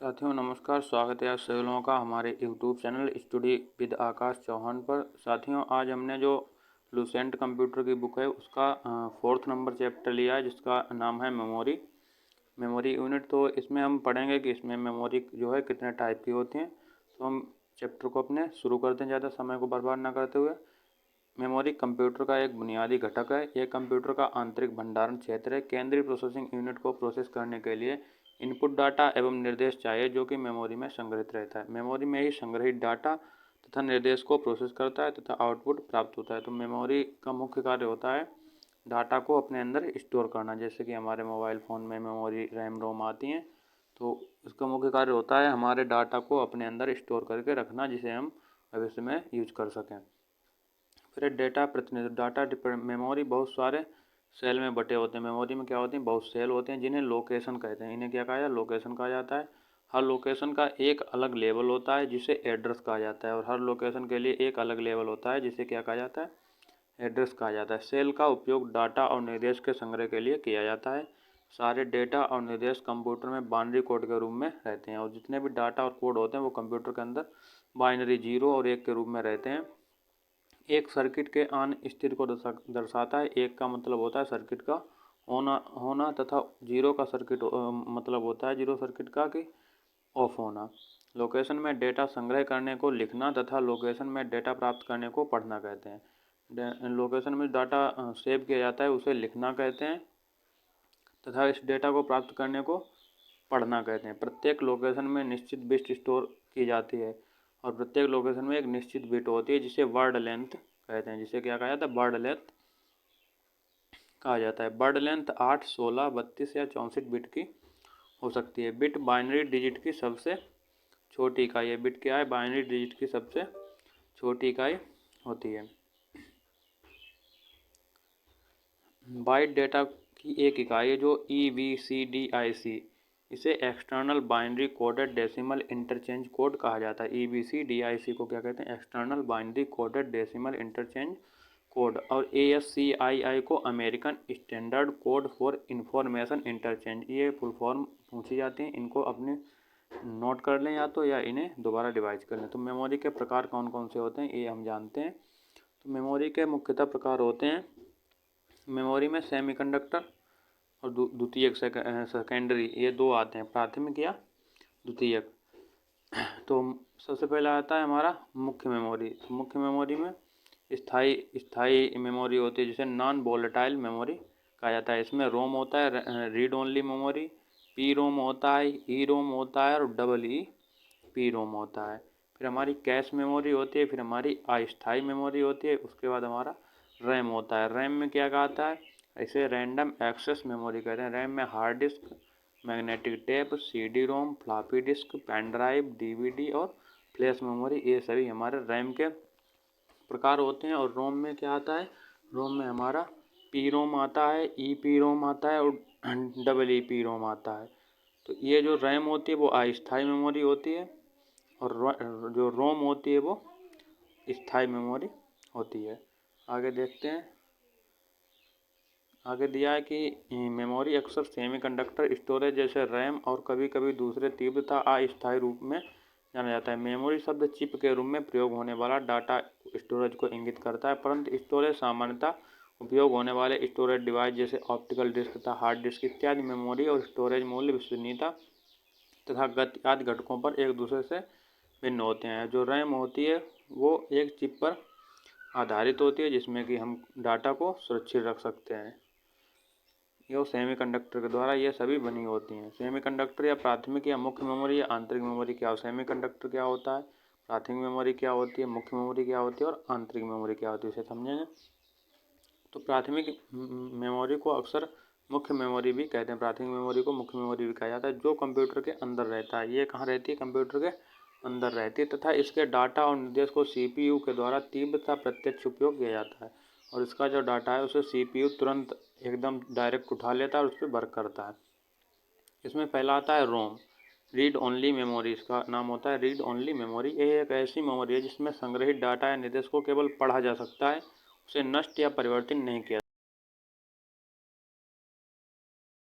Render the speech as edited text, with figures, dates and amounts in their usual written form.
साथियों नमस्कार, स्वागत है आप सभी लोगों का हमारे यूट्यूब चैनल स्टडी विद आकाश चौहान पर। साथियों आज हमने जो लुसेंट कंप्यूटर की बुक है उसका 4th नंबर चैप्टर लिया है जिसका नाम है मेमोरी यूनिट। तो इसमें हम पढ़ेंगे कि इसमें मेमोरी जो है कितने टाइप की होती हैं। तो हम चैप्टर को अपने शुरू करते हैं ज़्यादा समय को बर्बाद ना करते हुए। मेमोरी कंप्यूटर का एक बुनियादी घटक है। यह कंप्यूटर का आंतरिक भंडारण क्षेत्र है। केंद्रीय प्रोसेसिंग यूनिट को प्रोसेस करने के लिए इनपुट डाटा एवं निर्देश चाहिए जो कि मेमोरी में संग्रहित रहता है। मेमोरी में ही संग्रहित डाटा तथा निर्देश को प्रोसेस करता है तथा आउटपुट प्राप्त होता है। तो मेमोरी का मुख्य कार्य होता है डाटा को अपने अंदर स्टोर करना। जैसे कि हमारे मोबाइल फ़ोन में मेमोरी रैम रोम आती हैं, तो इसका मुख्य कार्य होता है हमारे डाटा को अपने अंदर स्टोर करके रखना, जिसे हम भविष्य में यूज कर सकें। फिर डेटा प्रतिनिधित्व। डाटा मेमोरी बहुत सारे सेल में बटे होते हैं। मेमोरी में क्या होते हैं, बहुत सेल होते हैं जिन्हें लोकेशन कहते हैं। इन्हें क्या कहा जाता है, लोकेशन कहा जाता है। हर लोकेशन का एक अलग लेवल होता है जिसे एड्रेस कहा जाता है, और हर लोकेशन के लिए एक अलग लेवल होता है जिसे क्या कहा जाता है, एड्रेस कहा जाता है। सेल का उपयोग डाटा और निर्देश के संग्रह के लिए किया जाता है। सारे डेटा और निर्देश कंप्यूटर में बाइनरी कोड के रूप में रहते हैं, और जितने भी डाटा और कोड होते हैं वो कंप्यूटर के अंदर बाइनरी 0 और 1 के रूप में रहते हैं। एक सर्किट के ऑन स्थिति को दर्शाता है। 1 का मतलब होता है सर्किट का होना तथा 0 का सर्किट मतलब होता है 0 सर्किट का कि ऑफ होना। लोकेशन में डेटा संग्रह करने को लिखना तथा लोकेशन में डेटा प्राप्त करने को पढ़ना कहते हैं। लोकेशन में डाटा सेव किया जाता है उसे लिखना कहते हैं तथा इस डेटा को प्राप्त करने को पढ़ना कहते हैं। प्रत्येक लोकेशन में निश्चित बिट स्टोर की जाती है, और प्रत्येक लोकेशन में एक निश्चित बिट होती है जिसे वर्ड लेंथ कहते हैं। जिसे क्या कहा जाता है, वर्ड लेंथ कहा जाता है। वर्ड लेंथ 8, 16, 32 या 64 बिट की हो सकती है। बिट बाइनरी डिजिट की सबसे छोटी इकाई है। बिट क्या है, बाइनरी डिजिट की सबसे छोटी इकाई होती है। बाइट डेटा की एक इकाई है जो EBCDIC, इसे external binary coded decimal interchange code कहा जाता है। EBCDIC को क्या कहते हैं, external binary coded decimal interchange code. और ASCII को American standard code for information interchange. ये फुल फॉर्म पूछी जाती हैं, इनको अपने नोट कर लें या तो, या इन्हें दोबारा डिवाइज कर लें। तो मेमोरी के प्रकार कौन कौन से होते हैं ये हम जानते हैं। तो मेमोरी के मुख्यतः प्रकार होते हैं। मेमोरी में सेमीकंडक्टर और द्वितीयक सेकेंडरी, ये दो आते हैं, प्राथमिक या द्वितीयक। तो सबसे पहला आता है हमारा मुख्य मेमोरी। तो मुख्य मेमोरी में स्थाई मेमोरी होती है जिसे नॉन वोलेटाइल मेमोरी कहा जाता है। इसमें रोम होता है, read only memory, P ROM होता है, ई रोम होता है, और डबल ई पी रोम होता है। फिर हमारी कैश मेमोरी होती है, फिर हमारी अस्थाई मेमोरी होती है, उसके बाद हमारा रैम होता है। रैम में क्या कहता है, इसे रैंडम एक्सेस मेमोरी कहते हैं। रैम में hard disk, magnetic tape, CD ROM, floppy disk, pen drive, DVD और फ्लैश मेमोरी, ये सभी हमारे रैम के प्रकार होते हैं। और रोम में क्या आता है, रोम में हमारा पी रोम आता है, EP रोम आता है, और डबल EP रोम आता है। तो ये जो रैम होती है वो अस्थाई मेमोरी होती है, और जो रोम होती है वो स्थाई मेमोरी होती है। आगे देखते हैं। आगे दिया है कि मेमोरी अक्सर सेमीकंडक्टर स्टोरेज जैसे रैम और कभी कभी दूसरे तीव्रता अस्थायी रूप में जाना जाता है। मेमोरी शब्द चिप के रूप में प्रयोग होने वाला डाटा स्टोरेज को इंगित करता है, परंतु स्टोरेज सामान्यतः उपयोग होने वाले स्टोरेज डिवाइस जैसे ऑप्टिकल डिस्क तथा हार्ड डिस्क इत्यादि मेमोरी और स्टोरेज मूल्य, विश्वसनीयता तथा गति आदि घटकों पर एक दूसरे से भिन्न होते हैं। जो रैम होती है वो एक चिप पर आधारित होती है जिसमें कि हम डाटा को सुरक्षित रख सकते हैं। ये सेमीकंडक्टर के द्वारा ये सभी बनी होती हैं। सेमीकंडक्टर या प्राथमिक या मुख्य मेमोरी या आंतरिक मेमोरी क्या हो, सेमीकंडक्टर क्या होता है, प्राथमिक मेमोरी क्या होती है, मुख्य मेमोरी क्या होती है, और आंतरिक मेमोरी क्या होती है, इसे समझेंगे। तो प्राथमिक मेमोरी को अक्सर मुख्य मेमोरी भी कहते हैं। प्राथमिक मेमोरी को मुख्य मेमोरी भी कहा जाता है, जो कंप्यूटर के अंदर रहता है। ये कहाँ रहती है, कंप्यूटर के अंदर रहती है, तथा इसके डाटा और निर्देश को CPU के द्वारा तीव्रता प्रत्यक्ष उपयोग किया जाता है, और इसका जो डाटा है उसे CPU तुरंत एकदम डायरेक्ट उठा लेता है और उस पर वर्क करता है। इसमें पहला आता है रोम, रीड ओनली मेमोरी। इसका नाम होता है रीड ओनली मेमोरी। ये एक ऐसी मेमोरी है जिसमें संग्रहित डाटा या निर्देश को केवल पढ़ा जा सकता है, उसे नष्ट या परिवर्तित नहीं किया